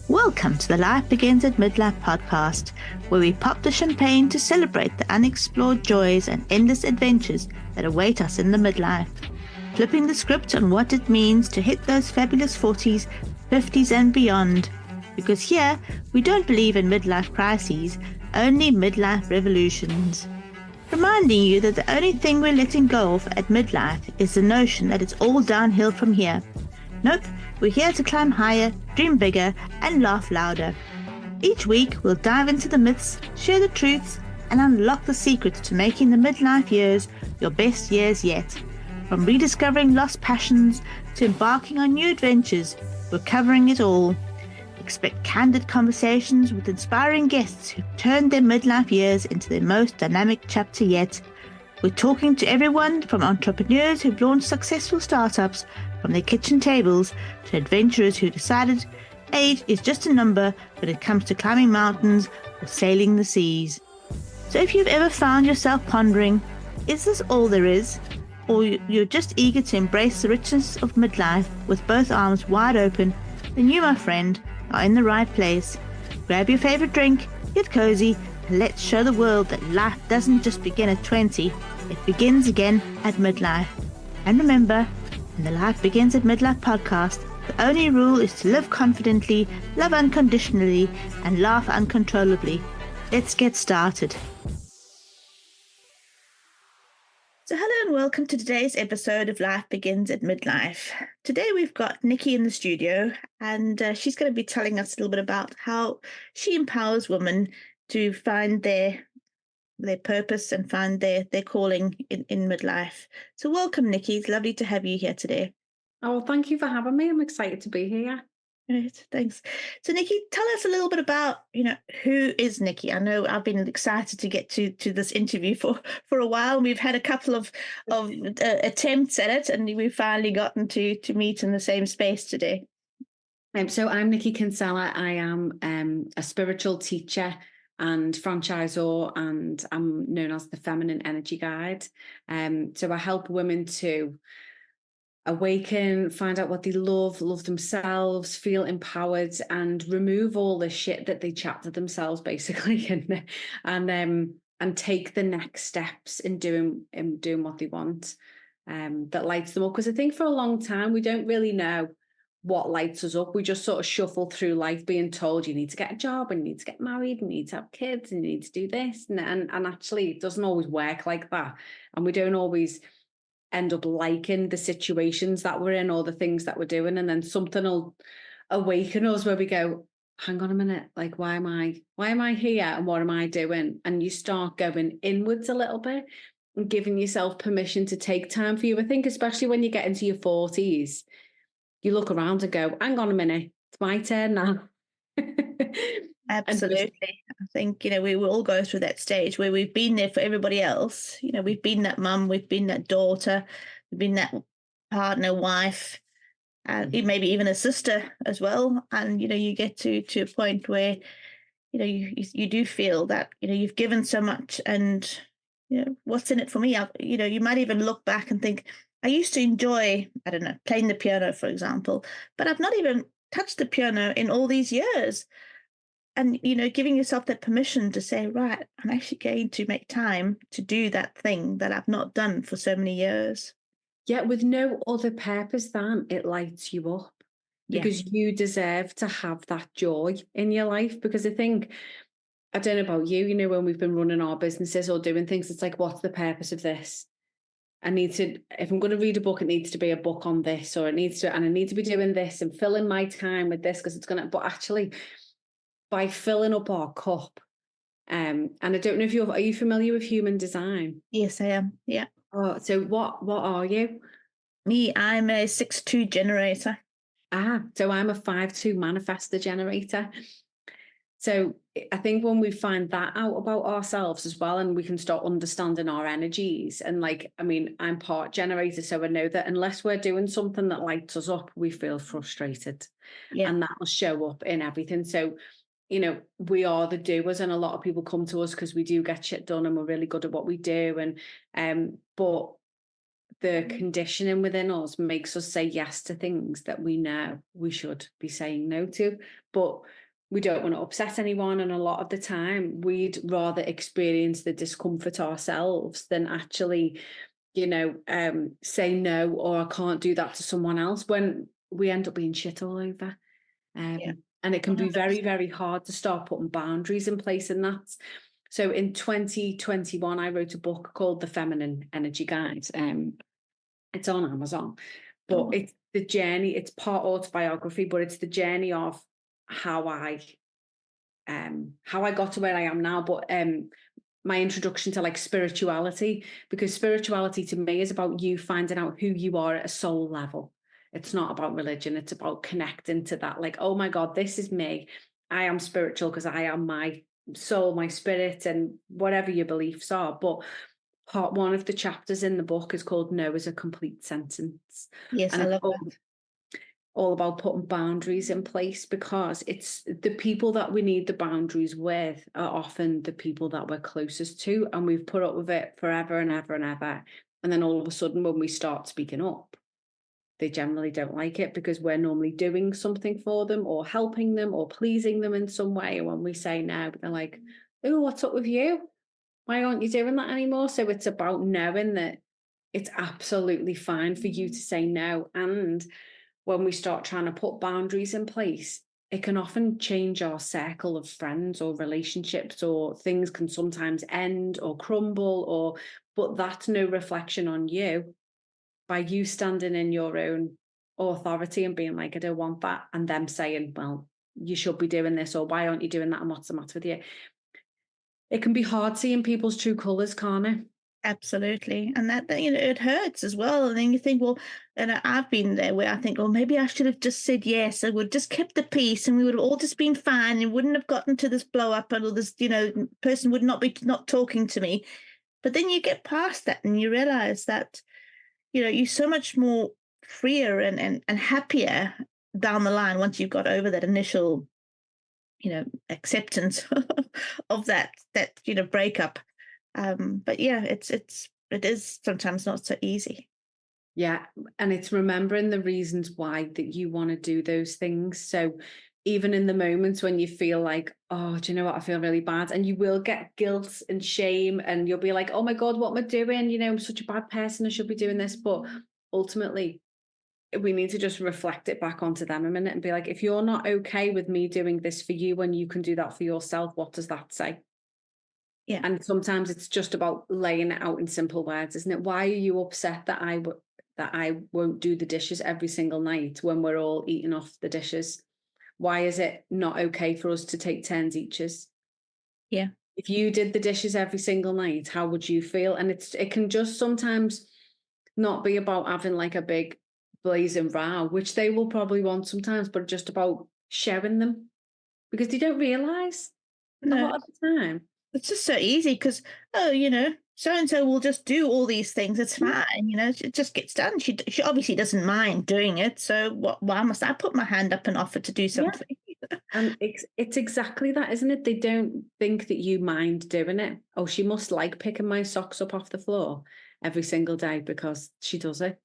Welcome to the Life Begins at Midlife podcast, where we pop the champagne to celebrate the unexplored joys and endless adventures that await us in the midlife. Flipping the script on what it means to hit those fabulous 40s, 50s and beyond. Because here, we don't believe in midlife crises, only midlife revolutions. Reminding you that the only thing we're letting go of at midlife is the notion that it's all downhill from here. Nope, we're here to climb higher, dream bigger, and laugh louder. Each week, we'll dive into the myths, share the truths, and unlock the secrets to making the midlife years your best years yet. From rediscovering lost passions to embarking on new adventures, we're covering it all. Expect candid conversations with inspiring guests who've turned their midlife years into their most dynamic chapter yet. We're talking to everyone from entrepreneurs who've launched successful startups from their kitchen tables to adventurers who decided age is just a number when it comes to climbing mountains or sailing the seas. So if you've ever found yourself pondering, is this all there is? Or you're just eager to embrace the richness of midlife with both arms wide open, then you, my friend, are in the right place. Grab your favorite drink, get cozy, and let's show the world that life doesn't just begin at 20, it begins again at midlife. And remember, in the Life Begins at Midlife podcast, the only rule is to live confidently, love unconditionally, and laugh uncontrollably. Let's get started. So hello and welcome to today's episode of Life Begins at Midlife. Today we've got Niki in the studio, and she's going to be telling us a little bit about how she empowers women to find their purpose and find their calling in midlife. So welcome, Niki. It's lovely to have you here today. Oh, thank you for having me. I'm excited to be here. Great, thanks. So Niki, tell us a little bit about, who is Niki? I know I've been excited to get to this interview for a while. We've had a couple of attempts at it, and we've finally gotten to meet in the same space today. So I'm Niki Kinsella. I am a spiritual teacher and franchisor, and I'm known as the Feminine Energy Guide. So I help women to awaken, find out what they love themselves, feel empowered, and remove all the shit that they chat to themselves, basically, and take the next steps in doing what they want, that lights them up. Because I think for a long time we don't really know what lights us up. We just sort of shuffle through life being told you need to get a job and you need to get married and you need to have kids and you need to do this, and actually it doesn't always work like that, and we don't always end up liking the situations that we're in or the things that we're doing, and then something will awaken us where we go, hang on a minute, like why am I here and what am I doing? And you start going inwards a little bit and giving yourself permission to take time for you. I think especially when you get into your 40s, you look around and go, hang on a minute, it's my turn now. Absolutely. I think, we will all go through that stage where we've been there for everybody else. We've been that mum, we've been that daughter, we've been that partner, wife, and maybe even a sister as well. And, you get to a point where, you do feel that, you've given so much and, what's in it for me? You might even look back and think, I used to enjoy, I don't know, playing the piano, for example, but I've not even touched the piano in all these years. And, giving yourself that permission to say, right, I'm actually going to make time to do that thing that I've not done for so many years. Yeah, with no other purpose than it lights you up. Because you deserve to have that joy in your life. Because I think, I don't know about you, when we've been running our businesses or doing things, it's like, what's the purpose of this? If I'm going to read a book, it needs to be a book on this, or I need to be doing this and filling my time with this because it's going to, but actually by filling up our cup, and I don't know if are you familiar with human design? Yes, I am. Yeah. Oh, so what are you? Me, I'm a 6-2 generator. So I'm a 5-2 manifestor generator. So I think when we find that out about ourselves as well, and we can start understanding our energies, and I'm part generator, so I know that unless we're doing something that lights us up, we feel frustrated, and that will show up in everything. So, we are the doers, and a lot of people come to us because we do get shit done and we're really good at what we do. But the conditioning within us makes us say yes to things that we know we should be saying no to, but we don't want to upset anyone. And a lot of the time we'd rather experience the discomfort ourselves than actually, say no, or I can't do that to someone else, when we end up being shit all over. Yeah. And it can be 100%. very, very hard to start putting boundaries in place in that. So in 2021, I wrote a book called The Feminine Energy Guide. It's on Amazon, but it's the journey. It's part autobiography, but it's the journey of how I got to where I am now. But my introduction to like spirituality, because spirituality to me is about you finding out who you are at a soul level. It's not about religion. It's about connecting to that. Like, oh my God, this is me. I am spiritual because I am my soul, my spirit, and whatever your beliefs are. But part one of the chapters in the book is called No is a Complete Sentence. Yes, And I it's love that. all about putting boundaries in place, because it's the people that we need the boundaries with are often the people that we're closest to, and we've put up with it forever and ever and ever. And then all of a sudden, when we start speaking up, they generally don't like it, because we're normally doing something for them or helping them or pleasing them in some way. And when we say no, they're like, oh, what's up with you? Why aren't you doing that anymore? So it's about knowing that it's absolutely fine for you to say no. And when we start trying to put boundaries in place, it can often change our circle of friends or relationships, or things can sometimes end or crumble, but that's no reflection on you. By you standing in your own authority and being like, I don't want that, and them saying, well, you should be doing this, or why aren't you doing that, and what's the matter with you? It can be hard seeing people's true colours, can't it? Absolutely. And that, it hurts as well. And then you think, well, and I've been there where I think, well, maybe I should have just said yes. I would have just kept the peace and we would have all just been fine and wouldn't have gotten to this blow up, and all this, person would not be not talking to me. But then you get past that and you realize that, you're so much more freer and happier down the line once you've got over that initial, acceptance of that breakup. But yeah, it is sometimes not so easy. Yeah. And it's remembering the reasons why that you want to do those things. So even in the moments when you feel like, oh, do you know what? I feel really bad. And you will get guilt and shame, and you'll be like, oh my God, what am I doing? I'm such a bad person. I should be doing this. But ultimately, we need to just reflect it back onto them a minute and be like, if you're not okay with me doing this for you when you can do that for yourself, what does that say? Yeah. And sometimes it's just about laying it out in simple words, isn't it? Why are you upset that I won't do the dishes every single night when we're all eating off the dishes? Why is it not okay for us to take turns eachers? Yeah. If you did the dishes every single night, how would you feel? And it can just sometimes not be about having like a big blazing row, which they will probably want sometimes, but just about sharing them, because they don't realize a No, lot of the time. it's just so easy because, so and so will just do all these things. It's fine, it just gets done. She obviously doesn't mind doing it. So why must I put my hand up and offer to do something? Yeah. And it's exactly that, isn't it? They don't think that you mind doing it. Oh, she must like picking my socks up off the floor every single day because she does it.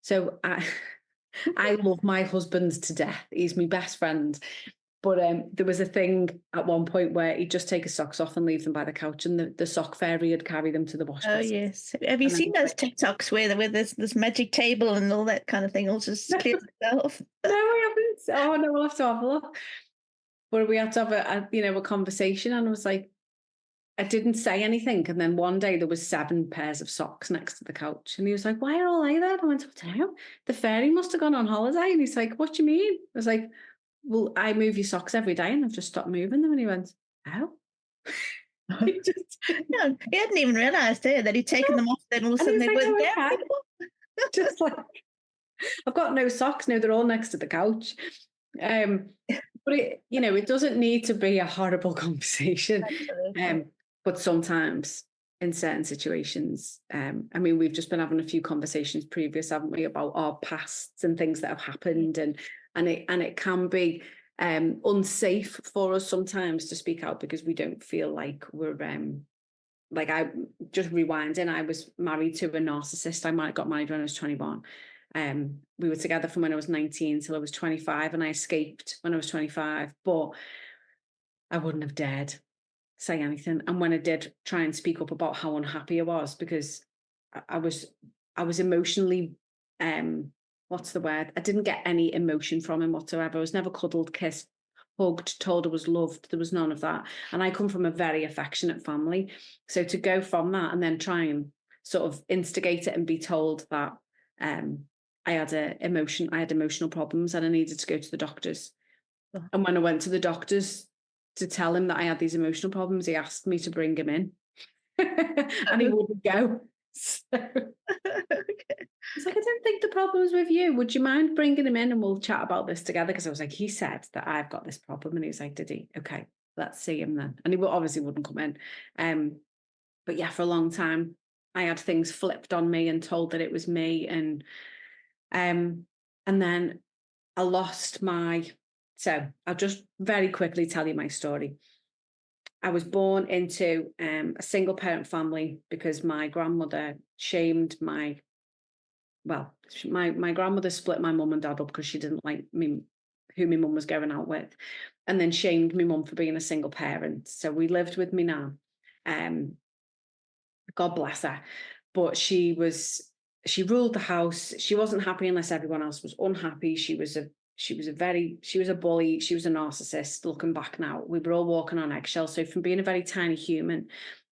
So I love my husband to death. He's my best friend. But there was a thing at one point where he'd just take his socks off and leave them by the couch, and the sock fairy would carry them to the wash Oh basket. yes. Have you seen those TikToks where there's this magic table and all that kind of thing? All just clears itself. No, I haven't. Oh no, we'll have to have a look. But we had to have a conversation, and I was like, I didn't say anything. And then one day there was 7 pairs of socks next to the couch, and he was like, "Why are all they there?" I went, "I don't know. The fairy must have gone on holiday." And he's like, "What do you mean?" I was like, well, I move your socks every day and I've just stopped moving them. And he went, oh. he hadn't even realised that he'd taken them off, then all of a sudden they weren't there anymore. Just like, I've got no socks now, they're all next to the couch. But it doesn't need to be a horrible conversation. But sometimes in certain situations, we've just been having a few conversations previous, haven't we, about our pasts and things that have happened, and it can be unsafe for us sometimes to speak out because we don't feel like we're like, I just rewinding, I was married to a narcissist. Got married when I was 21. We were together from when I was 19 till I was 25, and I escaped when I was 25, but I wouldn't have dared say anything. And when I did try and speak up about how unhappy I was, because I was emotionally, what's the word? I didn't get any emotion from him whatsoever. I was never cuddled, kissed, hugged, told I was loved. There was none of that. And I come from a very affectionate family. So to go from that and then try and sort of instigate it and be told that I had emotional problems and I needed to go to the doctors. Oh. And when I went to the doctors to tell him that I had these emotional problems, he asked me to bring him in. And he wouldn't go. So Okay. he's like, I don't think the problem's with you. Would you mind bringing him in and we'll chat about this together? Because I was like, he said that I've got this problem. And he was like, did he? Okay, let's see him then. And he obviously wouldn't come in. But yeah, for a long time, I had things flipped on me and told that it was me. And then I lost so I'll just very quickly tell you my story. I was born into a single parent family because my grandmother shamed my grandmother split my mum and dad up because she didn't like me, who my mum was going out with, and then shamed my mum for being a single parent. So we lived with me now. God bless her. But she ruled the house. She wasn't happy unless everyone else was unhappy. She was a bully. She was a narcissist. Looking back now, we were all walking on eggshells. So from being a very tiny human,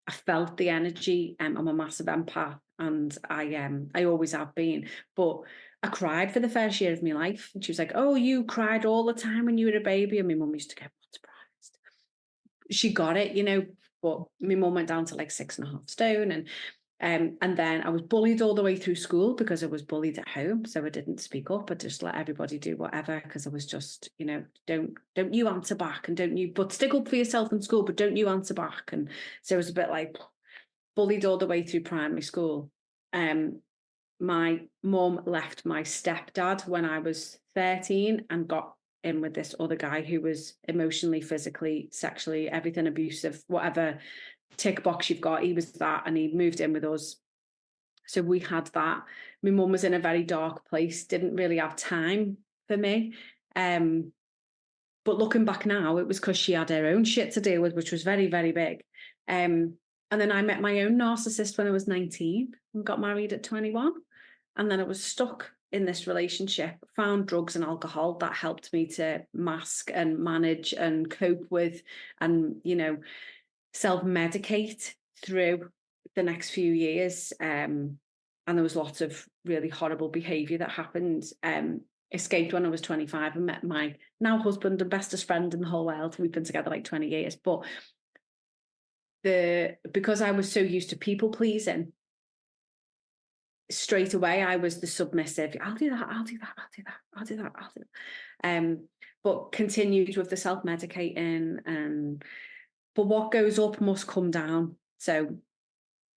I felt the energy. I'm a massive empath, and I always have been. But I cried for the first year of my life. And she was like, "Oh, you cried all the time when you were a baby." And my mum used to get surprised. She got it, but my mum went down to like 6.5 stone. And then I was bullied all the way through school because I was bullied at home. So I didn't speak up. I just let everybody do whatever because I was just, don't you answer back, and but stick up for yourself in school, but don't you answer back. And so it was a bit like bullied all the way through primary school. My mum left my stepdad when I was 13 and got in with this other guy who was emotionally, physically, sexually, everything abusive, whatever tick box you've got, he was that, and he moved in with us. So we had that. My mum was in a very dark place, didn't really have time for me. But looking back now, it was because she had her own shit to deal with, which was very, very big. And then I met my own narcissist when I was 19 and got married at 21. And then I was stuck in this relationship, found drugs and alcohol that helped me to mask and manage and cope with and, self-medicate through the next few years. And there was lots of really horrible behaviour that happened. Escaped when I was 25 and met my now husband and bestest friend in the whole world. We've been together like 20 years. But because I was so used to people pleasing, straight away I was the submissive. I'll do that. But continued with the self-medicating. But what goes up must come down. So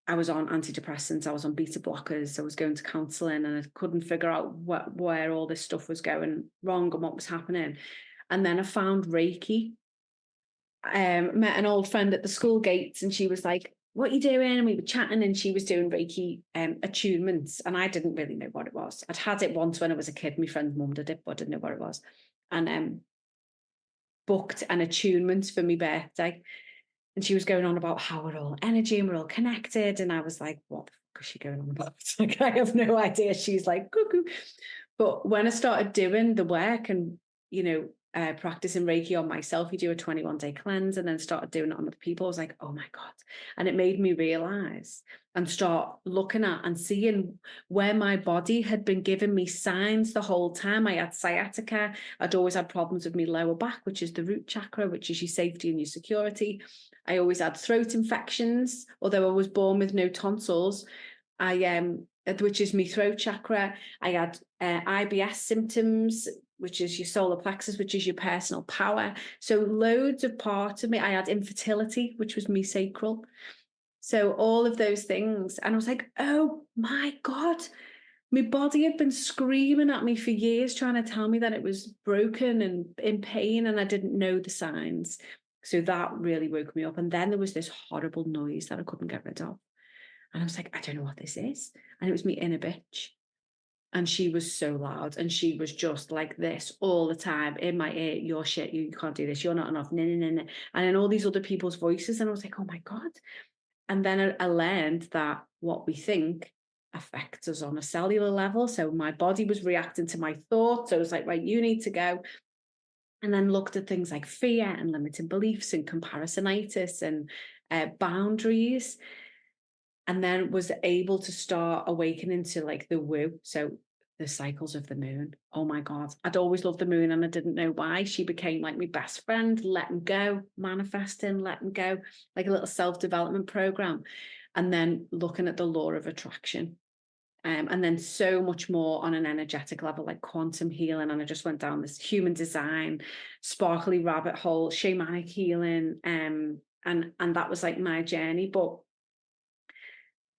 I was on antidepressants, I was on beta blockers, I was going to counselling, and I couldn't figure out where all this stuff was going wrong and what was happening. And then I found Reiki. Met an old friend at the school gates, and she was like, "What are you doing?" And we were chatting, and she was doing Reiki attunements, and I didn't really know what it was. I'd had it once when I was a kid. My friend's mum did it, but I didn't know what it was. And booked an attunement for my birthday. And she was going on about how we're all energy and we're all connected. And I was like, what the fuck is she going on about? Like, I have no idea. She's like, cuckoo. But when I started doing the work and, practicing Reiki on myself, you do a 21-day cleanse, and then started doing it on other people, I was like, oh my God. And it made me realize and start looking at and seeing where my body had been giving me signs the whole time. I had sciatica. I'd always had problems with my lower back, which is the root chakra, which is your safety and your security. I always had throat infections, although I was born with no tonsils. Which is my throat chakra. I had IBS symptoms, which is your solar plexus, which is your personal power. So loads of parts of me. I had infertility, which was me sacral. So all of those things. And I was like, oh my God, my body had been screaming at me for years, trying to tell me that it was broken and in pain, and I didn't know the signs. So that really woke me up. And then there was this horrible noise that I couldn't get rid of. And I was like, I don't know what this is. And it was me inner bitch. And she was so loud, and she was just like this all the time in my ear. You're shit. You can't do this. You're not enough. No, no, no, no. And then all these other people's voices. And I was like, oh my God. And then I learned that what we think affects us on a cellular level. So my body was reacting to my thoughts. So it was like, right, you need to go. And then looked at things like fear and limiting beliefs and comparisonitis and boundaries. And then was able to start awakening to like the woo. So the cycles of the moon. Oh my God. I'd always loved the moon and I didn't know why. She became like my best friend, letting go, manifesting, letting go, like a little self-development program. And then looking at the law of attraction. And then so much more on an energetic level, like quantum healing. And I just went down this human design, sparkly rabbit hole, shamanic healing. And that was like my journey. But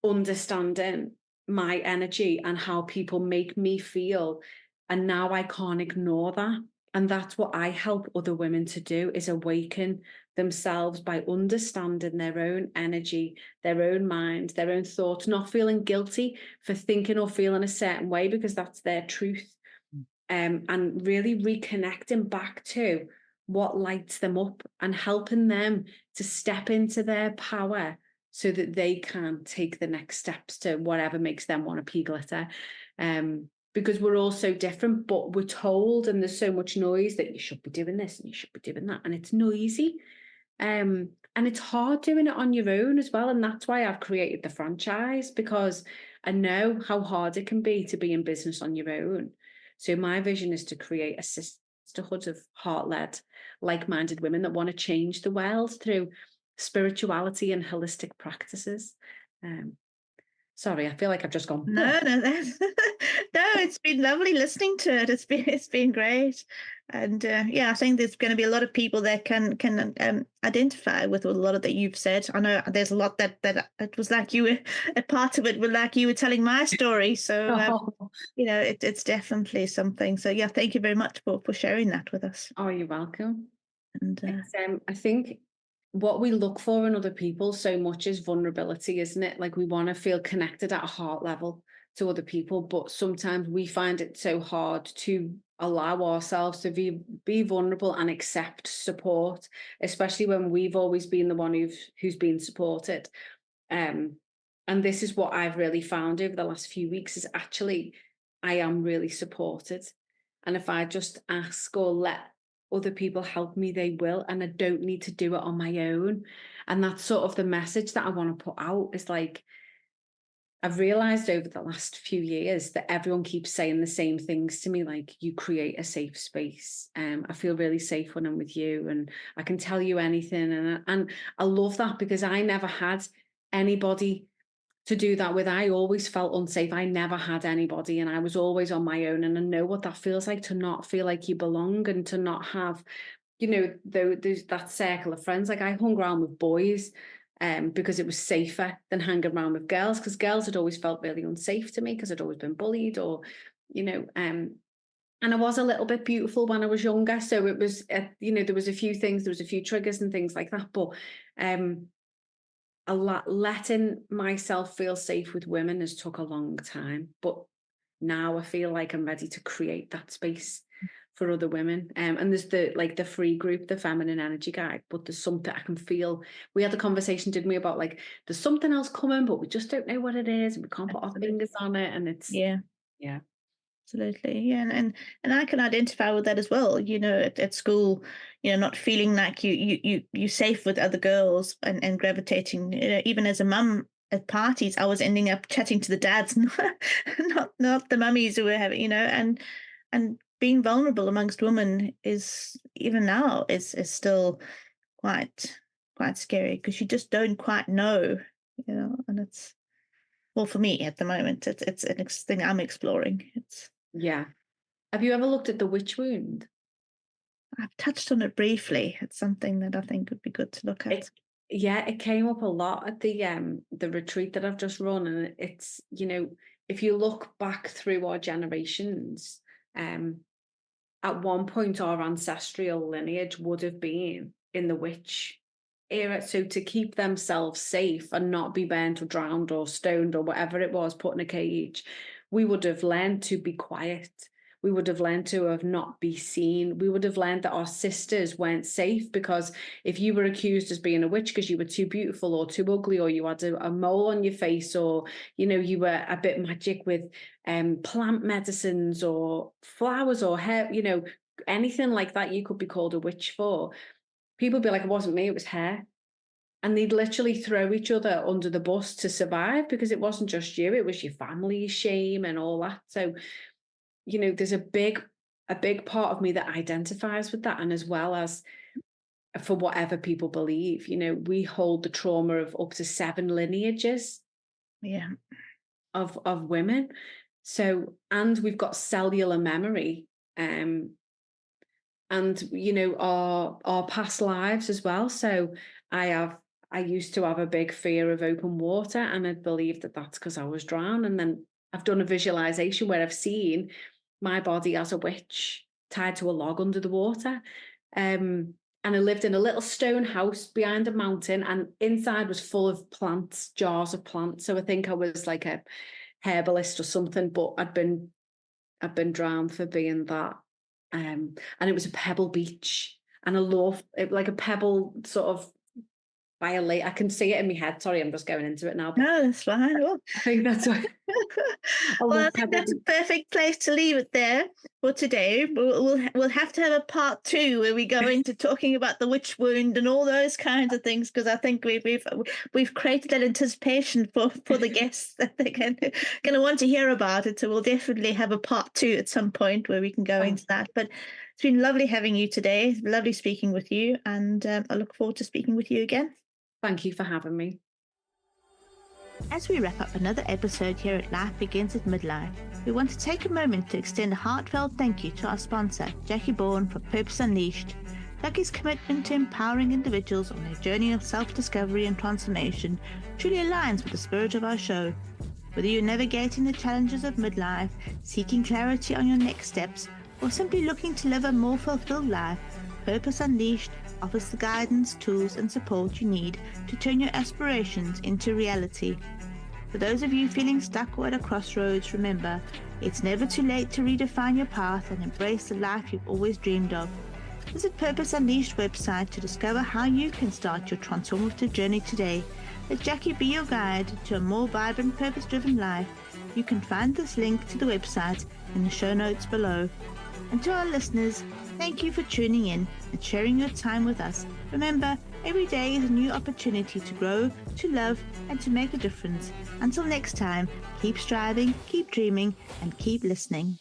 understanding my energy and how people make me feel. And now I can't ignore that. And that's what I help other women to do, is awaken themselves by understanding their own energy, their own mind, their own thoughts, not feeling guilty for thinking or feeling a certain way because that's their truth. And really reconnecting back to what lights them up and helping them to step into their power so that they can take the next steps to whatever makes them want to pea glitter. Because we're all so different, but we're told, and there's so much noise that you should be doing this and you should be doing that, and it's noisy. And it's hard doing it on your own as well. And that's why I've created the franchise, because I know how hard it can be to be in business on your own. So my vision is to create a sisterhood of heart-led, like-minded women that want to change the world through spirituality and holistic practices. Sorry, I feel like I've just gone. No, no, it's been lovely listening to it. It's been great, and yeah, I think there's going to be a lot of people that can identify with a lot of that you've said. I know there's a lot that it was like you were a part of it, was like you were telling my story. So you know, it's definitely something. So yeah, thank you very much for sharing that with us. Oh, you're welcome. And I think what we look for in other people so much is vulnerability, isn't it? Like we want to feel connected at a heart level to other people, but sometimes we find it so hard to allow ourselves to be vulnerable and accept support, especially when we've always been the one who's been supported. And this is what I've really found over the last few weeks, is actually I am really supported. And if I just ask or let other people help me, they will, and I don't need to do it on my own. And that's sort of the message that I want to put out, is like, I've realized over the last few years that everyone keeps saying the same things to me, like, you create a safe space. I feel really safe when I'm with you, and I can tell you anything. And I love that, because I never had anybody to do that with. I always felt unsafe. I never had anybody, and I was always on my own. And I know what that feels like, to not feel like you belong and to not have, you know, there's that circle of friends. Like I hung around with boys because it was safer than hanging around with girls, because girls had always felt really unsafe to me because I'd always been bullied, or, you know, and I was a little bit beautiful when I was younger. So it was, you know, there was a few things, there was a few triggers and things like that. But a lot, letting myself feel safe with women has took a long time, but now I feel like I'm ready to create that space for other women. And there's the free group, the Feminine Energy Guide, but there's something I can feel. We had a conversation, didn't we, about like there's something else coming, but we just don't know what it is, and we can't put our fingers on it. And it's yeah. Absolutely. Yeah. And I can identify with that as well. You know, at school, you know, not feeling like you're safe with other girls, and gravitating, you know, even as a mum at parties, I was ending up chatting to the dads, not the mummies who were having, you know, and being vulnerable amongst women is, even now, is still quite scary, because you just don't quite know, you know. And it's, well, for me at the moment, it's an thing I'm exploring. yeah. Have you ever looked at the witch wound? I've touched on it briefly. It's something that I think would be good to look at. It came up a lot at the retreat that I've just run, and it's, you know, if you look back through our generations, at one point our ancestral lineage would have been in the witch era. So to keep themselves safe and not be burnt or drowned or stoned or whatever it was, put in a cage, we would have learned to be quiet. We would have learned to have not be seen. We would have learned that our sisters weren't safe, because if you were accused as being a witch because you were too beautiful or too ugly, or you had a mole on your face, or, you know, you were a bit magic with plant medicines or flowers or hair, you know, anything like that, you could be called a witch for. People would be like, it wasn't me, it was her. And they'd literally throw each other under the bus to survive, because it wasn't just you, it was your family's shame and all that. So, you know, there's a big part of me that identifies with that. And as well as for whatever people believe, you know, we hold the trauma of up to 7 lineages of women. So, and we've got cellular memory, and, you know, our past lives as well. So I used to have a big fear of open water, and I believed that that's because I was drowned. And then I've done a visualization where I've seen my body as a witch tied to a log under the water. And I lived in a little stone house behind a mountain, and inside was full of plants, jars of plants. So I think I was like a herbalist or something, but I'd been drowned for being that. And it was a pebble beach, and I love it, like a pebble sort of by a lake. I can see it in my head. Sorry, I'm just going into it now. No, that's fine. Well, I think that's what. Well, I think that's a perfect place to leave it there for today. We'll have to have a part 2 where we go into talking about the witch wound and all those kinds of things, because I think we've created that anticipation for the guests that they're going to want to hear about it. So we'll definitely have a part 2 at some point where we can go into that. But it's been lovely having you today. Lovely speaking with you, and I look forward to speaking with you again. Thank you for having me. As we wrap up another episode here at Life Begins at Midlife, we want to take a moment to extend a heartfelt thank you to our sponsor, Jackie Bourne, for Purpose Unleashed. Jackie's commitment to empowering individuals on their journey of self-discovery and transformation truly aligns with the spirit of our show. Whether you're navigating the challenges of midlife, seeking clarity on your next steps, or simply looking to live a more fulfilled life, Purpose Unleashed offers the guidance, tools, and support you need to turn your aspirations into reality. For those of you feeling stuck or at a crossroads, remember, it's never too late to redefine your path and embrace the life you've always dreamed of. Visit Purpose Unleashed website to discover how you can start your transformative journey today. Let Jackie be your guide to a more vibrant, purpose-driven life. You can find this link to the website in the show notes below. And to our listeners, thank you for tuning in and sharing your time with us. Remember, every day is a new opportunity to grow, to love, and to make a difference. Until next time, keep striving, keep dreaming, and keep listening.